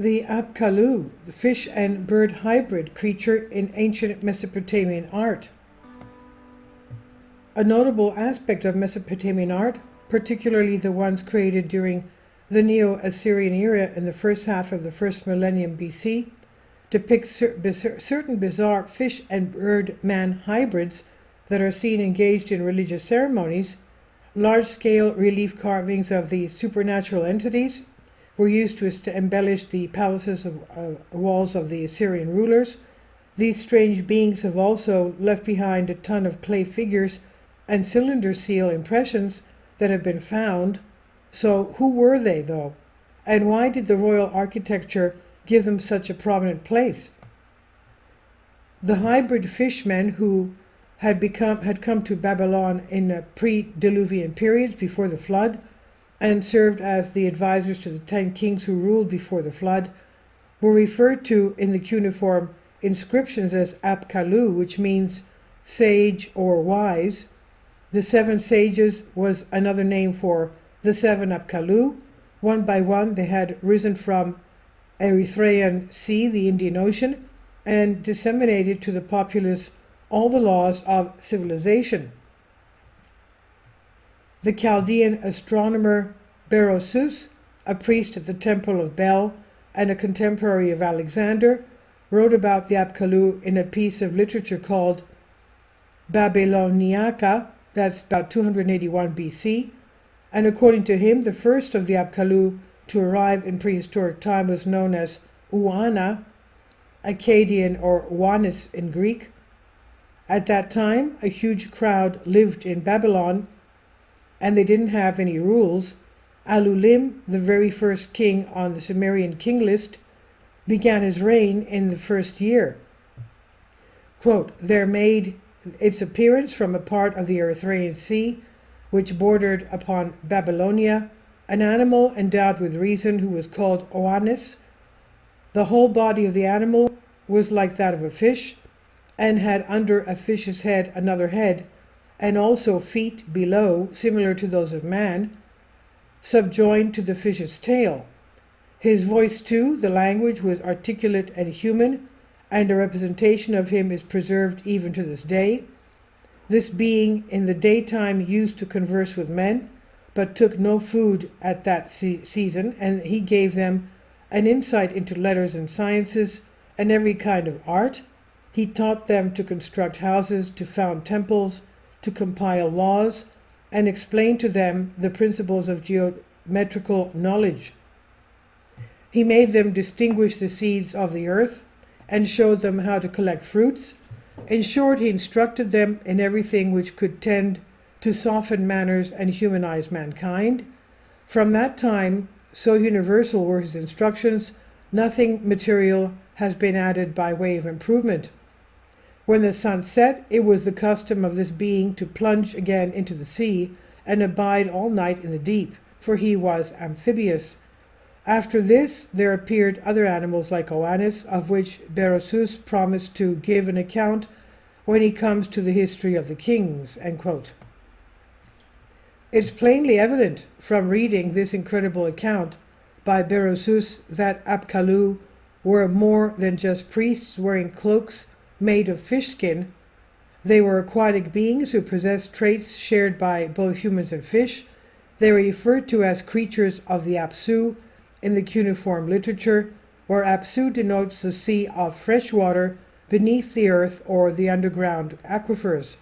the Apkallu, the fish and bird hybrid creature in ancient Mesopotamian art. A notable aspect of Mesopotamian art, particularly the ones created during the Neo-Assyrian era in the first half of the first millennium BC, depicts certain bizarre fish and bird-man hybrids that are seen engaged in religious ceremonies. Large-scale relief carvings of these supernatural entities were used to embellish the palaces walls of the Assyrian rulers. These strange beings have also left behind a ton of clay figures and cylinder seal impressions that have been found. So who were they, though? And why did the royal architecture give them such a prominent place? The hybrid fishmen who had come to Babylon in a pre-Diluvian period before the flood and served as the advisors to the 10 kings who ruled before the flood were referred to in the cuneiform inscriptions as Apkallu, which means sage or wise. The 7 sages was another name for the 7 Apkallu. One by one they had risen from Erythraean Sea, the Indian Ocean, and disseminated to the populace all the laws of civilization. The Chaldean astronomer Berosus, a priest at the Temple of Bel and a contemporary of Alexander, wrote about the Apkallu in a piece of literature called Babyloniaca, that's about 281 BC, and according to him, the first of the Apkallu to arrive in prehistoric time was known as Uana, Akkadian or Wanis in Greek. At that time, a huge crowd lived in Babylon, and they didn't have any rules. Alulim, the very first king on the Sumerian king list, began his reign in the first year. Quote, there made its appearance from a part of the Erythraean Sea, which bordered upon Babylonia, an animal endowed with reason who was called Oannes. The whole body of the animal was like that of a fish, and had under a fish's head another head, and also feet below, similar to those of man, subjoined to the fish's tail. His voice too, the language, was articulate and human, and a representation of him is preserved even to this day. This being in the daytime used to converse with men, but took no food at that season, and he gave them an insight into letters and sciences and every kind of art. He taught them to construct houses, to found temples, to compile laws, and explain to them the principles of geometrical knowledge. He made them distinguish the seeds of the earth and showed them how to collect fruits. In short, he instructed them in everything which could tend to soften manners and humanize mankind. From that time, so universal were his instructions, nothing material has been added by way of improvement. When the sun set, it was the custom of this being to plunge again into the sea and abide all night in the deep, for he was amphibious. After this, there appeared other animals like Oannes, of which Berosus promised to give an account when he comes to the history of the kings. End quote. It's plainly evident from reading this incredible account by Berosus that Apkallu were more than just priests wearing cloaks made of fish skin. They were aquatic beings who possessed traits shared by both humans and fish. They were referred to as creatures of the Apsu in the cuneiform literature, where Apsu denotes the sea of fresh water beneath the earth or the underground aquifers.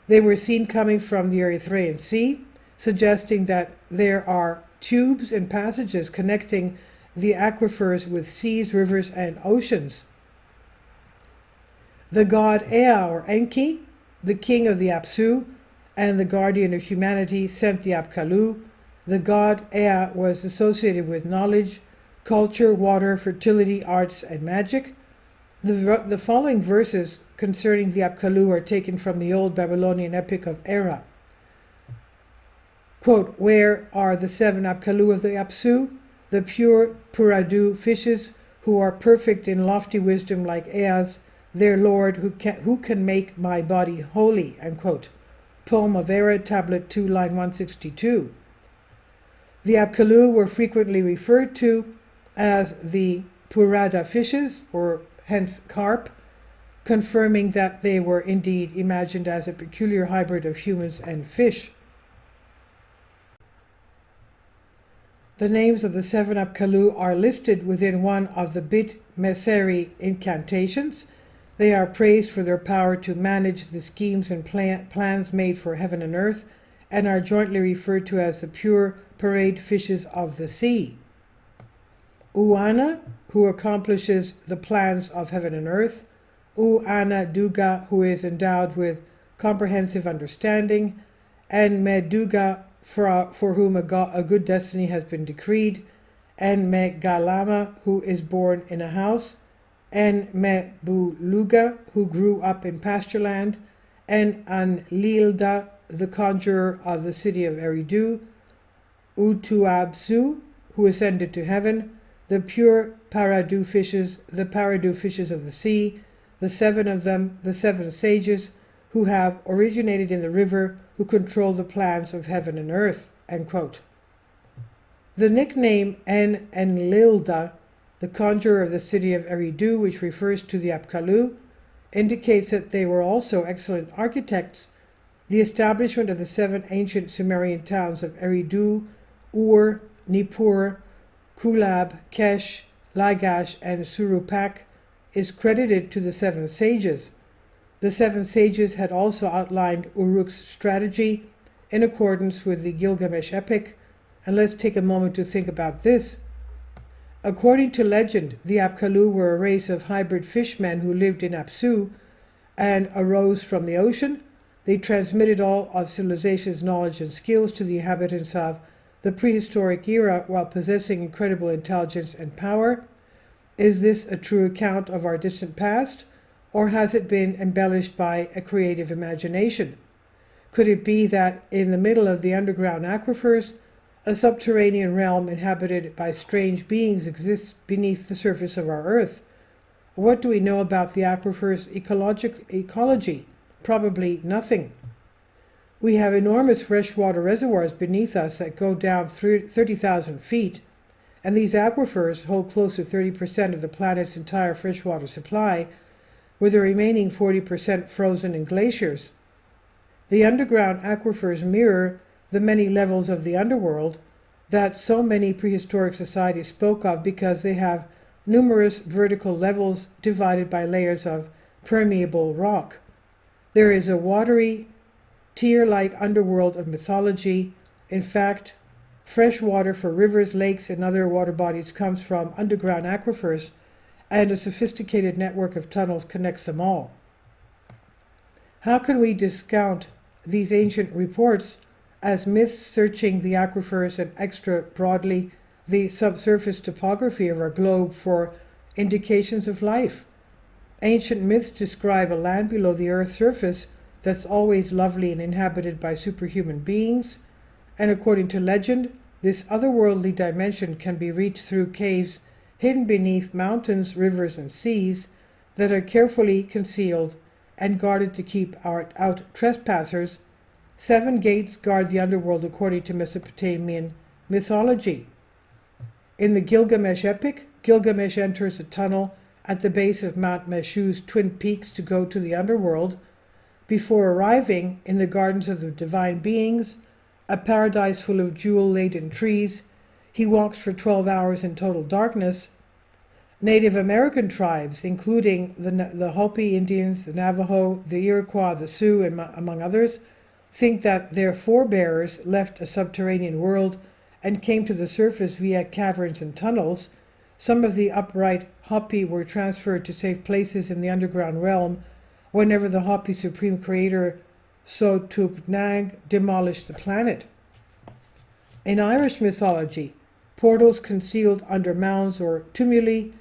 They were seen coming from the Erythraean Sea, suggesting that there are tubes and passages connecting the aquifers with seas, rivers, and oceans. The god Ea, or Enki, the king of the Apsu and the guardian of humanity, sent the Apkallu. The god Ea was associated with knowledge, culture, water, fertility, arts, and magic. The following verses concerning the Apkallu are taken from the old Babylonian epic of Era. Quote, where are the 7 Apkallu of the Apsu, the pure Puradu fishes, who are perfect in lofty wisdom like Ea's, their Lord, who can make my body holy, end quote. Poem of Era, Tablet 2, line 162. The Apkallu were frequently referred to as the Purada fishes, or hence carp, confirming that they were indeed imagined as a peculiar hybrid of humans and fish. The names of the 7 Apkallu are listed within one of the Bit Meseri incantations. They are praised for their power to manage the schemes and plans made for heaven and earth, and are jointly referred to as the pure parade fishes of the sea. Uana, who accomplishes the plans of heaven and earth. Uana Duga, who is endowed with comprehensive understanding. And Meduga, for whom a good destiny has been decreed. And Megalama, who is born in a house. And Mebuluga, who grew up in pasture land. And Anlilda, the conjurer of the city of Eridu. Utuabsu, who ascended to heaven. The pure Paradu fishes, the Paradu fishes of the sea, the 7 of them, the 7 sages, who have originated in the river, who control the plans of heaven and earth." End quote. The nickname Enlilda, the conjurer of the city of Eridu, which refers to the Apkallu, indicates that they were also excellent architects. The establishment of the 7 ancient Sumerian towns of Eridu, Ur, Nippur, Kulab, Kesh, Lagash, and Surupak is credited to the 7 sages. The 7 sages had also outlined Uruk's strategy in accordance with the Gilgamesh epic, and let's take a moment to think about this. According to legend, the Apkallu were a race of hybrid fishmen who lived in Apsu and arose from the ocean. They transmitted all of civilization's knowledge and skills to the inhabitants of the prehistoric era while possessing incredible intelligence and power. Is this a true account of our distant past, or has it been embellished by a creative imagination? Could it be that in the middle of the underground aquifers, a subterranean realm inhabited by strange beings exists beneath the surface of our Earth? What do we know about the aquifer's ecology? Probably nothing. We have enormous freshwater reservoirs beneath us that go down 30,000 feet, and these aquifers hold close to 30% of the planet's entire freshwater supply, with the remaining 40% frozen in glaciers. The underground aquifers mirror the many levels of the underworld that so many prehistoric societies spoke of, because they have numerous vertical levels divided by layers of permeable rock. There is a watery, tear-like underworld of mythology. In fact, fresh water for rivers, lakes, and other water bodies comes from underground aquifers, and a sophisticated network of tunnels connects them all. How can we discount these ancient reports as myths searching the aquifers and extra broadly the subsurface topography of our globe for indications of life? Ancient myths describe a land below the Earth's surface that's always lovely and inhabited by superhuman beings, and according to legend, this otherworldly dimension can be reached through caves hidden beneath mountains, rivers, and seas that are carefully concealed and guarded to keep out trespassers. 7 gates guard the underworld according to Mesopotamian mythology. In the Gilgamesh epic, Gilgamesh enters a tunnel at the base of Mount Meshu's twin peaks to go to the underworld. Before arriving in the gardens of the divine beings, a paradise full of jewel-laden trees, he walks for 12 hours in total darkness. Native American tribes, including the Hopi Indians, the Navajo, the Iroquois, the Sioux, and among others, think that their forebears left a subterranean world and came to the surface via caverns and tunnels. Some of the upright Hopi were transferred to safe places in the underground realm whenever the Hopi Supreme Creator Sotuknag demolished the planet. In Irish mythology, portals concealed under mounds or tumuli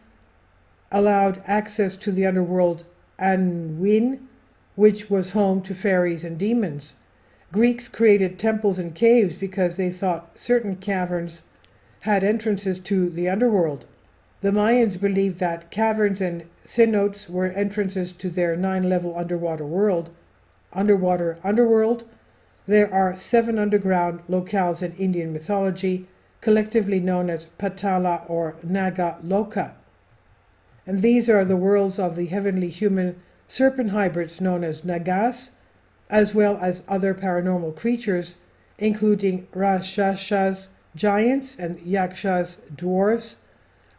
allowed access to the underworld Anwin, which was home to fairies and demons. Greeks created temples and caves because they thought certain caverns had entrances to the underworld. The Mayans believed that caverns and cenotes were entrances to their 9-level underwater world. There are 7 underground locales in Indian mythology, collectively known as Patala or Naga Loka. And these are the worlds of the heavenly human serpent hybrids known as Nagas, as well as other paranormal creatures, including Rakshasas, giants, and Yakshas, dwarves,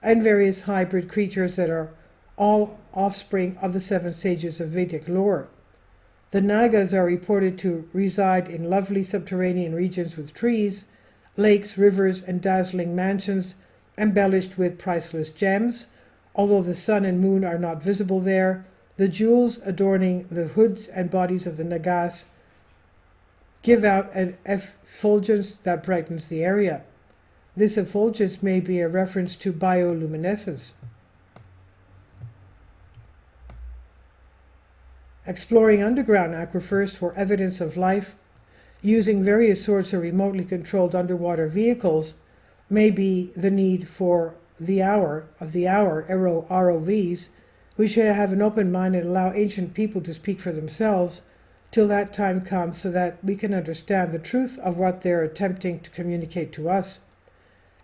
and various hybrid creatures that are all offspring of the seven sages of Vedic lore. The Nagas are reported to reside in lovely subterranean regions with trees, lakes, rivers, and dazzling mansions embellished with priceless gems. Although the sun and moon are not visible there, the jewels adorning the hoods and bodies of the Nagas give out an effulgence that brightens the area. This effulgence may be a reference to bioluminescence. Exploring underground aquifers for evidence of life using various sorts of remotely controlled underwater vehicles may be the need for the hour ROVs, we should have an open mind and allow ancient people to speak for themselves till that time comes, so that we can understand the truth of what they're attempting to communicate to us.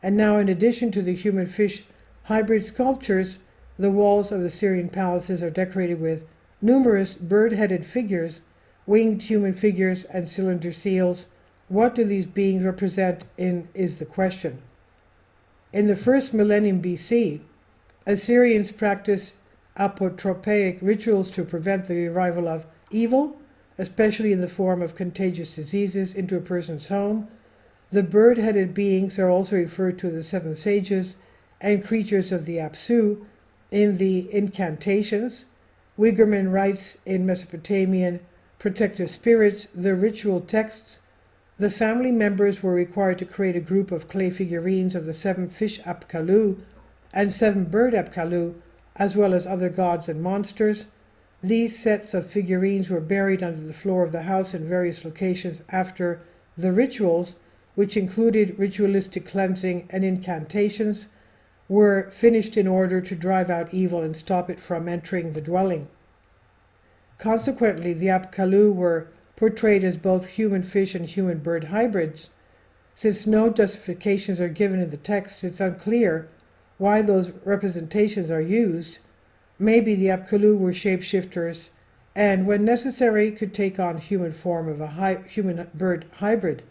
And now, in addition to the human fish hybrid sculptures, the walls of the Syrian palaces are decorated with numerous bird-headed figures, winged human figures, and cylinder seals. What do these beings represent is the question. In the first millennium BC, Assyrians practiced apotropaic rituals to prevent the arrival of evil, especially in the form of contagious diseases, into a person's home. The bird-headed beings are also referred to as the seven sages and creatures of the Apsu in the incantations. Wigerman writes in Mesopotamian protective spirits, the ritual texts. The family members were required to create a group of clay figurines of the seven fish Apkallu and seven bird Apkallu, as well as other gods and monsters. These sets of figurines were buried under the floor of the house in various locations after the rituals, which included ritualistic cleansing and incantations, were finished in order to drive out evil and stop it from entering the dwelling. Consequently, the Apkallu were portrayed as both human fish and human bird hybrids. Since no justifications are given in the text, it's unclear why those representations are used. Maybe the Apkallu were shapeshifters and, when necessary, could take on human form of a human bird hybrid.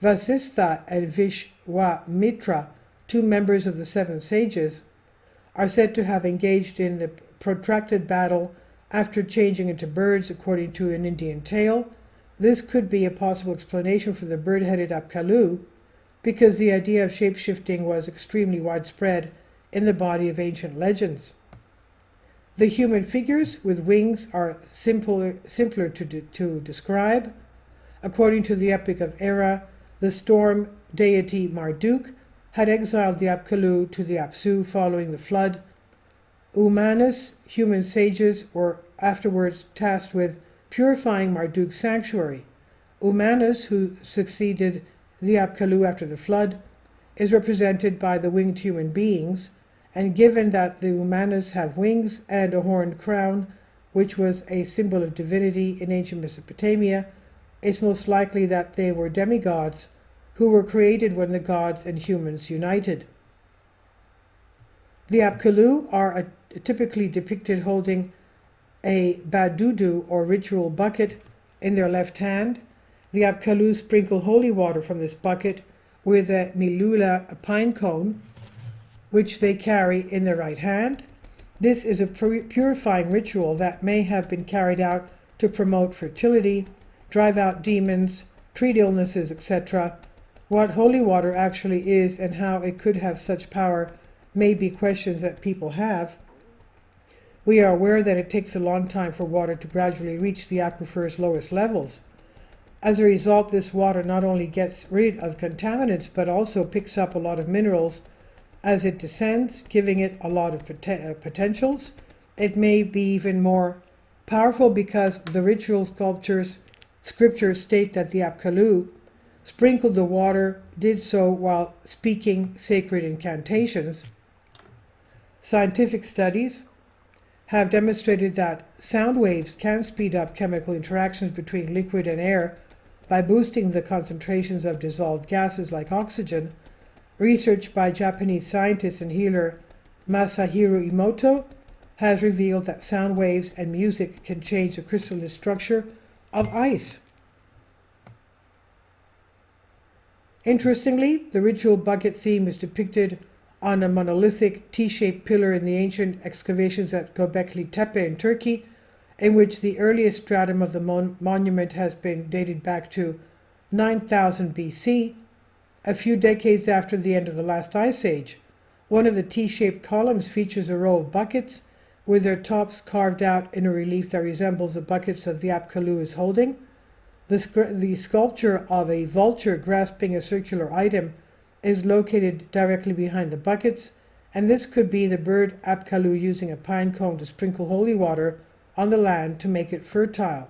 Vasistha and Vishwamitra, two members of the seven sages, are said to have engaged in the protracted battle after changing into birds, according to an Indian tale. This could be a possible explanation for the bird-headed Apkallu, because the idea of shape-shifting was extremely widespread in the body of ancient legends. The human figures with wings are simpler to describe. According to the Epic of Era, the storm deity Marduk had exiled the Apkallu to the Apsu following the flood. Umanus, human sages, were afterwards tasked with purifying Marduk's sanctuary. Umanus, who succeeded the Apkallu after the flood, is represented by the winged human beings, and given that the Umanus have wings and a horned crown, which was a symbol of divinity in ancient Mesopotamia, it's most likely that they were demigods who were created when the gods and humans united. The Apkallu are typically depicted holding a badudu or ritual bucket in their left hand. The Apkallu sprinkle holy water from this bucket with a milula, a pine cone, which they carry in their right hand. This is a purifying ritual that may have been carried out to promote fertility, drive out demons, treat illnesses, etc. What holy water actually is and how it could have such power may be questions that people have. We are aware that it takes a long time for water to gradually reach the aquifer's lowest levels. As a result, this water not only gets rid of contaminants, but also picks up a lot of minerals as it descends, giving it a lot of potentials. It may be even more powerful because the ritual scriptures state that the Apkallu sprinkled the water, did so while speaking sacred incantations. Scientific studies have demonstrated that sound waves can speed up chemical interactions between liquid and air by boosting the concentrations of dissolved gases like oxygen. Research by Japanese scientist and healer Masahiro Emoto has revealed that sound waves and music can change the crystalline structure of ice. Interestingly, the ritual bucket theme is depicted on a monolithic T-shaped pillar in the ancient excavations at Göbekli Tepe in Turkey, in which the earliest stratum of the monument has been dated back to 9000 BC, a few decades after the end of the last ice age. One of the T-shaped columns features a row of buckets with their tops carved out in a relief that resembles the buckets that the Apkallu is holding. The sculpture of a vulture grasping a circular item is located directly behind the buckets, and this could be the bird Apkallu using a pine cone to sprinkle holy water on the land to make it fertile.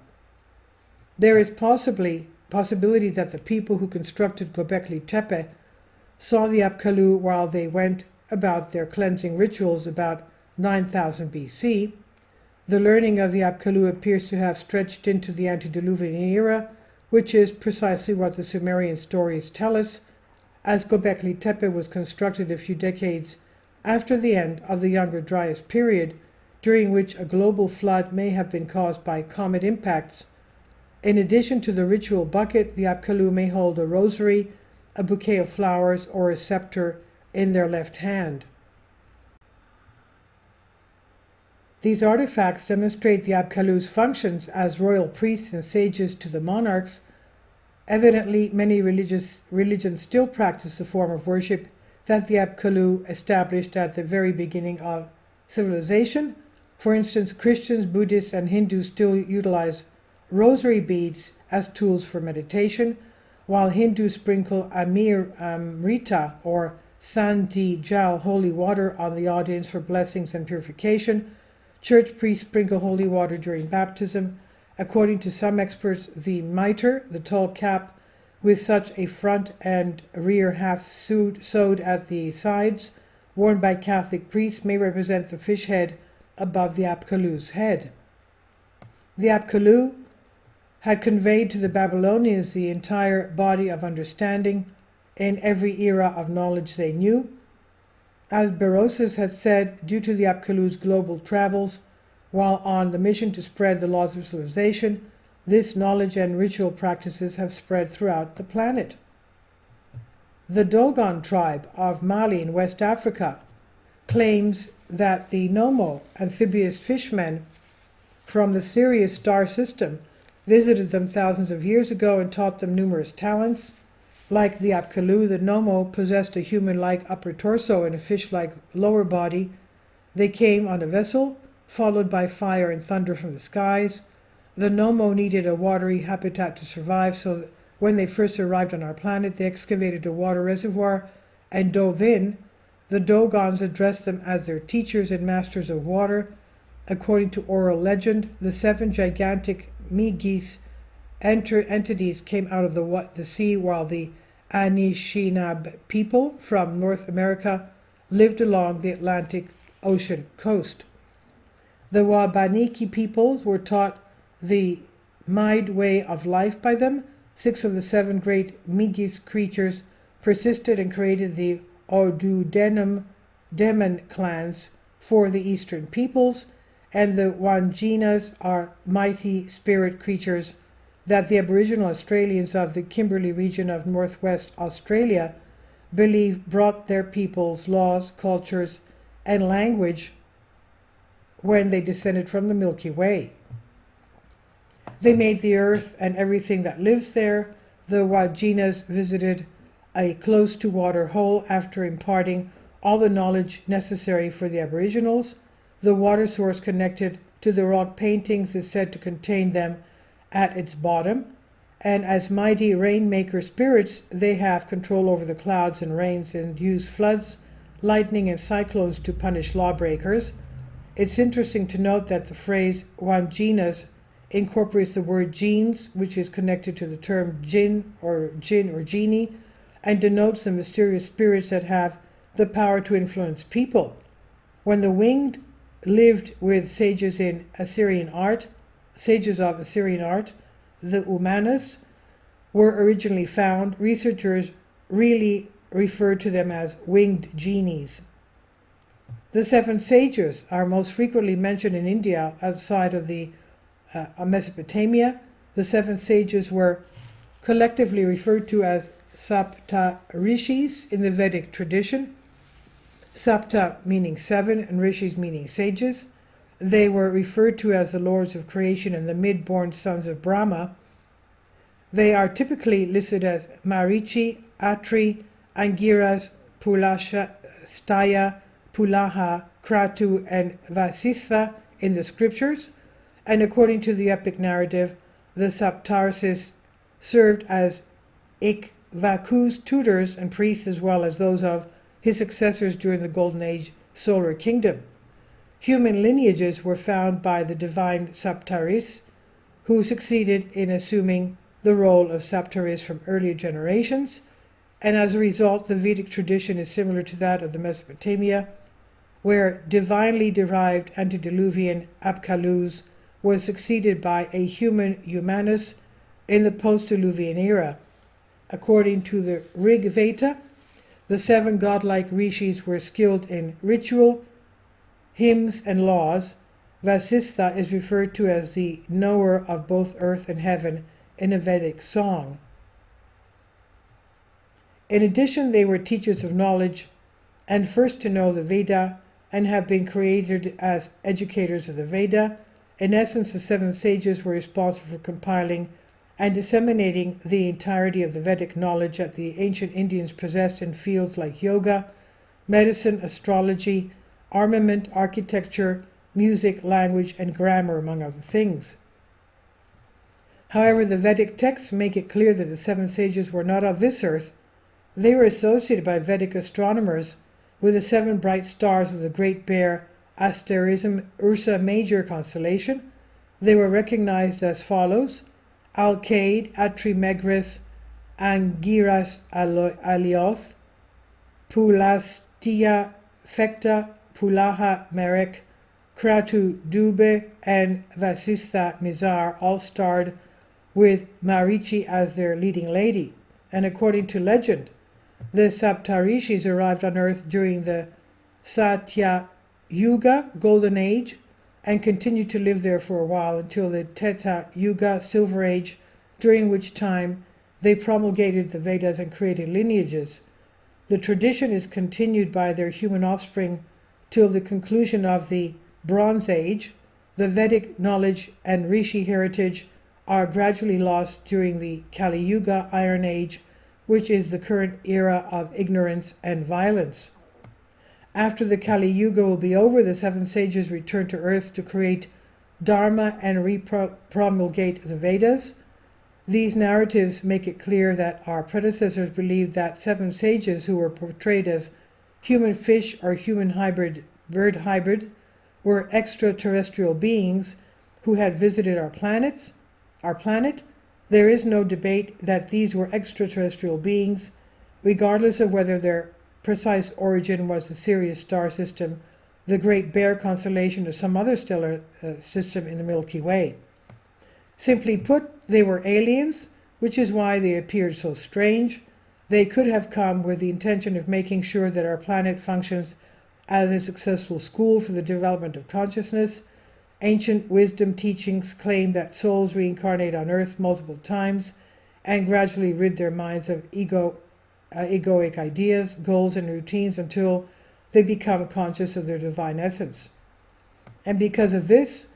There is possibility that the people who constructed Göbekli Tepe saw the Apkallu while they went about their cleansing rituals about 9000 BC. The learning of the Apkallu appears to have stretched into the antediluvian era, which is precisely what the Sumerian stories tell us, as Göbekli Tepe was constructed a few decades after the end of the Younger Dryas period, during which a global flood may have been caused by comet impacts. In addition to the ritual bucket, the Apkallu may hold a rosary, a bouquet of flowers, or a scepter in their left hand. These artifacts demonstrate the Apkallu's functions as royal priests and sages to the monarchs. Evidently, many religions still practice the form of worship that the Apkallu established at the very beginning of civilization. For instance, Christians, Buddhists, and Hindus still utilize rosary beads as tools for meditation, while Hindus sprinkle Amrita or Sandi Jal holy water on the audience for blessings and purification. Church priests sprinkle holy water during baptism. According to some experts, the mitre, the tall cap with such a front and rear half sewed at the sides, worn by Catholic priests, may represent the fish head above the Apkallu's head. The Apkallu had conveyed to the Babylonians the entire body of understanding in every era of knowledge they knew. As Berosus had said, due to the Apkallu's global travels, while on the mission to spread the laws of civilization, this knowledge and ritual practices have spread throughout the planet. The Dogon tribe of Mali in West Africa claims that the Nomo, amphibious fishmen from the Sirius star system, visited them thousands of years ago and taught them numerous talents. Like the Apkallu, the Nomo possessed a human-like upper torso and a fish-like lower body. They came on a vessel, followed by fire and thunder from the skies. The Nomo needed a watery habitat to survive, so that when they first arrived on our planet, they excavated a water reservoir and dove in. The Dogons addressed them as their teachers and masters of water. According to oral legend, the 7 gigantic Migis entities came out of the sea, while the Anishinaabe people from North America lived along the Atlantic Ocean coast. The Wabaniki peoples were taught the Maid way of life by them. 6 of the 7 great Migis creatures persisted and created the Odudenim Demon clans for the eastern peoples, and the Wanjinas are mighty spirit creatures that the Aboriginal Australians of the Kimberley region of northwest Australia believe brought their peoples laws, cultures, and language when they descended from the Milky Way. They made the earth and everything that lives there. The Wanjinas visited a close-to-water hole after imparting all the knowledge necessary for the Aboriginals. The water source connected to the rock paintings is said to contain them at its bottom, and as mighty rainmaker spirits, they have control over the clouds and rains and use floods, lightning, and cyclones to punish lawbreakers. It's interesting to note that the phrase Wanjinas incorporates the word genes, which is connected to the term jinn or genie, and denotes the mysterious spirits that have the power to influence people. When the winged lived with sages of Assyrian art, the Umanas were originally found, researchers really referred to them as winged genies. The seven sages are most frequently mentioned in India outside of the Mesopotamia. The seven sages were collectively referred to as Sapta Rishis in the Vedic tradition. Sapta meaning seven and Rishis meaning sages. They were referred to as the lords of creation and the mid-born sons of Brahma. They are typically listed as Marichi, Atri, Angiras, Pulasha, Staya, Pulaha, Kratu, and Vasistha in the scriptures, and according to the epic narrative, the Saptarsis served as Ikvaku's tutors and priests as well as those of his successors during the Golden Age solar kingdom. Human lineages were found by the divine Saptaris, who succeeded in assuming the role of Saptaris from earlier generations, and as a result, the Vedic tradition is similar to that of the Mesopotamia, where divinely derived antediluvian Apkallus was succeeded by a human humanus in the post-diluvian era. According to the Rig Veda, the seven godlike rishis were skilled in ritual, hymns, and laws. Vasistha is referred to as the knower of both earth and heaven in a Vedic song. In addition, they were teachers of knowledge and first to know the Veda and have been created as educators of the Veda. In essence, the seven sages were responsible for compiling and disseminating the entirety of the Vedic knowledge that the ancient Indians possessed in fields like yoga, medicine, astrology, armament, architecture, music, language, and grammar, among other things. However, the Vedic texts make it clear that the seven sages were not of this earth. They were associated by Vedic astronomers with the seven bright stars of the Great Bear asterism Ursa Major constellation. They were recognized as follows: Alcade, Atri Megris, Angiras Alioth, Pulastia Fecta, Pulaha Merek, Kratu Dube, and Vasistha Mizar, all starred with Marichi as their leading lady. And according to legend, the Saptarishis arrived on earth during the Satya Yuga, Golden Age, and continued to live there for a while until the Treta Yuga, Silver Age, during which time they promulgated the Vedas and created lineages. The tradition is continued by their human offspring till the conclusion of the Bronze Age. The Vedic knowledge and Rishi heritage are gradually lost during the Kali Yuga, Iron Age, which is the current era of ignorance and violence. After the Kali Yuga will be over, the seven sages return to earth to create Dharma and re-promulgate the Vedas. These narratives make it clear that our predecessors believed that seven sages who were portrayed as human fish or human bird hybrid were extraterrestrial beings who had visited our planet. There is no debate that these were extraterrestrial beings, regardless of whether their precise origin was the Sirius star system, the Great Bear constellation, or some other stellar system in the Milky Way. Simply put, they were aliens, which is why they appeared so strange. They could have come with the intention of making sure that our planet functions as a successful school for the development of consciousness. Ancient wisdom teachings claim that souls reincarnate on Earth multiple times and gradually rid their minds of egoic ideas, goals, and routines until they become conscious of their divine essence. And because of this,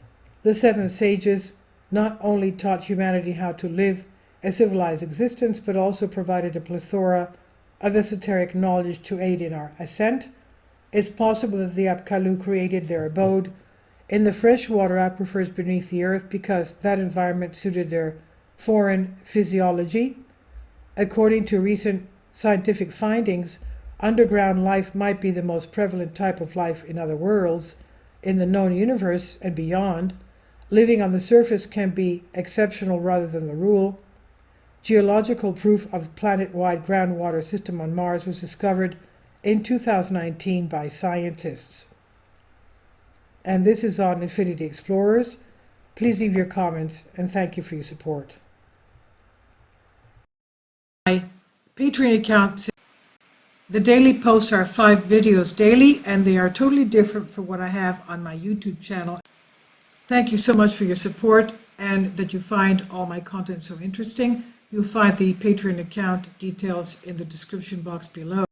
the seven sages not only taught humanity how to live a civilized existence, but also provided a plethora of esoteric knowledge to aid in our ascent. It's possible that the Apkallu created their abode in the freshwater aquifers beneath the earth because that environment suited their foreign physiology. According to recent scientific findings, underground life might be the most prevalent type of life in other worlds, in the known universe and beyond. Living on the surface can be exceptional rather than the rule. Geological proof of a planet-wide groundwater system on Mars was discovered in 2019 by scientists. And this is on Infinity Explorers. Please leave your comments and thank you for your support. My Patreon account The daily posts are 5 videos daily, and they are totally different from what I have on my YouTube channel. Thank you so much for your support and that you find all my content so interesting. You'll find the Patreon account details in the description box below.